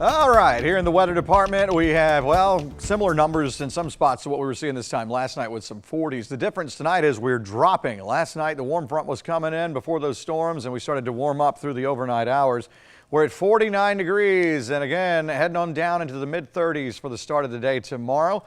All right, here in the weather department, we have, well, similar numbers in some spots to what we were seeing this time last night with some 40s. The difference tonight is we're dropping. Last night, the warm front was coming in before those storms, and we started to warm up through the overnight hours. We're at 49 degrees, and again, heading on down into the mid-30s for the start of the day tomorrow.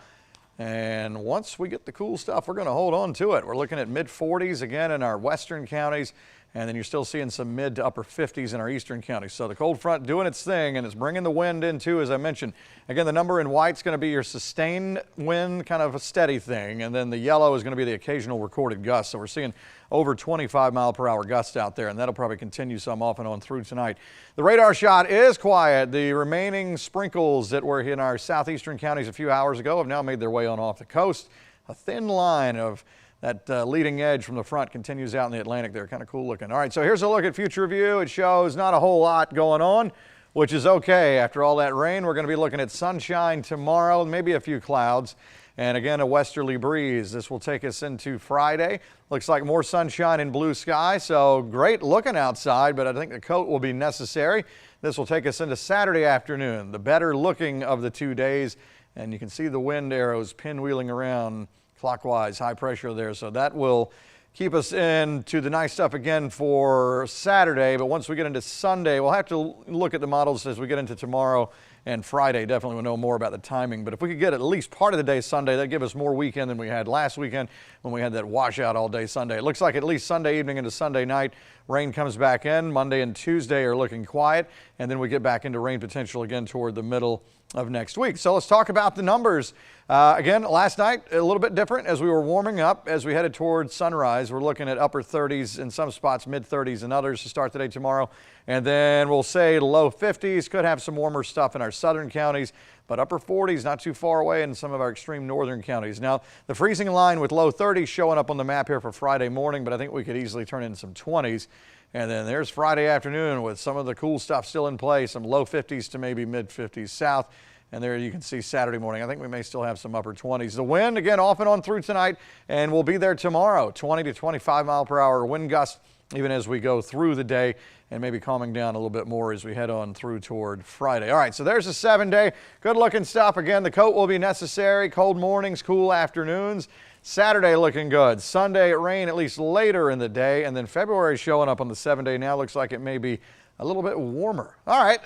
And once we get the cool stuff, we're going to hold on to it. We're looking at mid-40s again in our western counties. And then you're still seeing some mid to upper 50s in our eastern counties. So the cold front doing its thing, and it's bringing the wind in too, as I mentioned. Again, the number in white is going to be your sustained wind, kind of a steady thing. And then the yellow is going to be the occasional recorded gust. So we're seeing over 25-mile-per-hour gusts out there, and that'll probably continue some off and on through tonight. The radar shot is quiet. The remaining sprinkles that were in our southeastern counties a few hours ago have now made their way on off the coast. A thin line of that leading edge from the front continues out in the Atlantic there. Kind of cool looking. All right, so here's a look at future view. It shows not a whole lot going on, which is okay. After all that rain, we're going to be looking at sunshine tomorrow, maybe a few clouds, and again, a westerly breeze. This will take us into Friday. Looks like more sunshine and blue sky, so great looking outside, but I think the coat will be necessary. This will take us into Saturday afternoon, the better looking of the 2 days, and you can see the wind arrows pinwheeling around clockwise, high pressure there, so that will keep us into the nice stuff again for Saturday. But once we get into Sunday, we'll have to look at the models as we get into tomorrow and Friday. Definitely we'll know more about the timing, but if we could get at least part of the day Sunday, that'd give us more weekend than we had last weekend when we had that washout all day Sunday. It looks like at least Sunday evening into Sunday night, rain comes back in. Monday and Tuesday are looking quiet, and then we get back into rain potential again toward the middle of next week. So let's talk about the numbers. Again, last night, a little bit different as we were warming up as we headed towards sunrise. We're looking at upper 30s in some spots, mid 30s in others to start the day tomorrow. And then we'll say low 50s, could have some warmer stuff in our southern counties, but upper 40s not too far away in some of our extreme northern counties. Now, the freezing line with low 30s showing up on the map here for Friday morning, but I think we could easily turn in some 20s. And then there's Friday afternoon with some of the cool stuff still in play, some low 50s to maybe mid 50s south. And there you can see Saturday morning. I think we may still have some upper 20s. The wind, again, off and on through tonight, and we'll be there tomorrow. 20 to 25 mile per hour wind gusts even as we go through the day, and maybe calming down a little bit more as we head on through toward Friday. All right, so there's a 7-day. Good looking stuff. Again, the coat will be necessary. Cold mornings, cool afternoons. Saturday looking good. Sunday, rain at least later in the day, and then February showing up on the 7-day now. Looks like it may be a little bit warmer. All right.